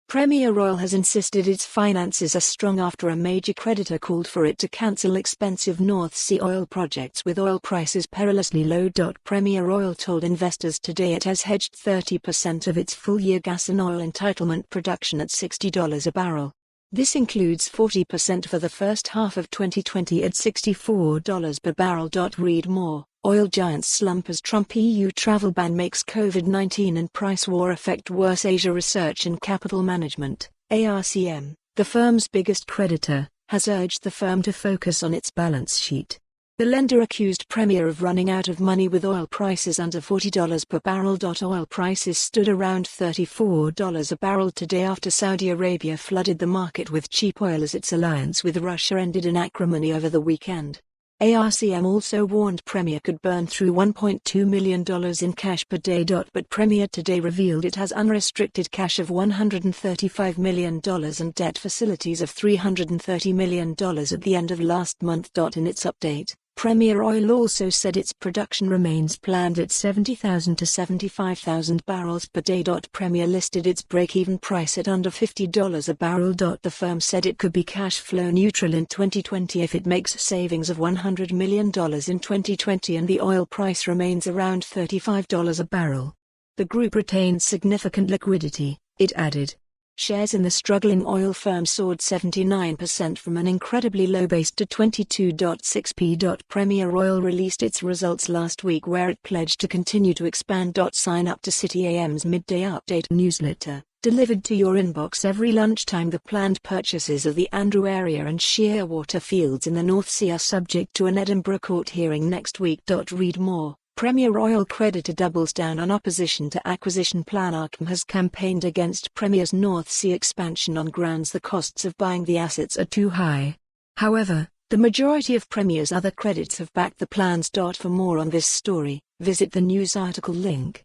Premier Oil has insisted its finances are strong after a major creditor called for it to cancel expensive North Sea oil projects with oil prices perilously low. Premier Oil told investors today it has hedged 30% of its full-year gas and oil entitlement production at $60 a barrel. This includes 40% for the first half of 2020 at $64 per barrel. Read more. Oil giants slump as Trump EU travel ban makes COVID-19 and price war affect worseAsia. Research and Capital Management, ARCM, the firm's biggest creditor, has urged the firm to focus on its balance sheet. The lender accused Premier of running out of money with oil prices under $40 per barrel. Oil prices stood around $34 a barrel today after Saudi Arabia flooded the market with cheap oil as its alliance with Russia ended in acrimony over the weekend. ARCM also warned Premier could burn through $1.2 million in cash per day. But Premier today revealed it has unrestricted cash of $135 million and debt facilities of $330 million at the end of last month. In its update, Premier Oil also said its production remains planned at 70,000 to 75,000 barrels per day. Premier listed its break-even price at under $50 a barrel. The firm said it could be cash flow neutral in 2020 if it makes savings of $100 million in 2020 and the oil price remains around $35 a barrel. The group retains significant liquidity, it added. Shares in the struggling oil firm soared 79% from an incredibly low base to 22.6p. Premier Oil released its results last week where it pledged to continue to expand.Sign up to City A.M.'s Midday update newsletter, delivered to your inbox every lunchtime. The planned purchases of the Andrew Area and Shearwater fields in the North Sea are subject to an Edinburgh court hearing next week. Read more. Premier Oil creditor doubles down on opposition to acquisition plan. ARCM has campaigned against Premier's North Sea expansion on grounds the costs of buying the assets are too high. However, the majority of Premier's other credits have backed the plans. For more on this story, visit the news article link.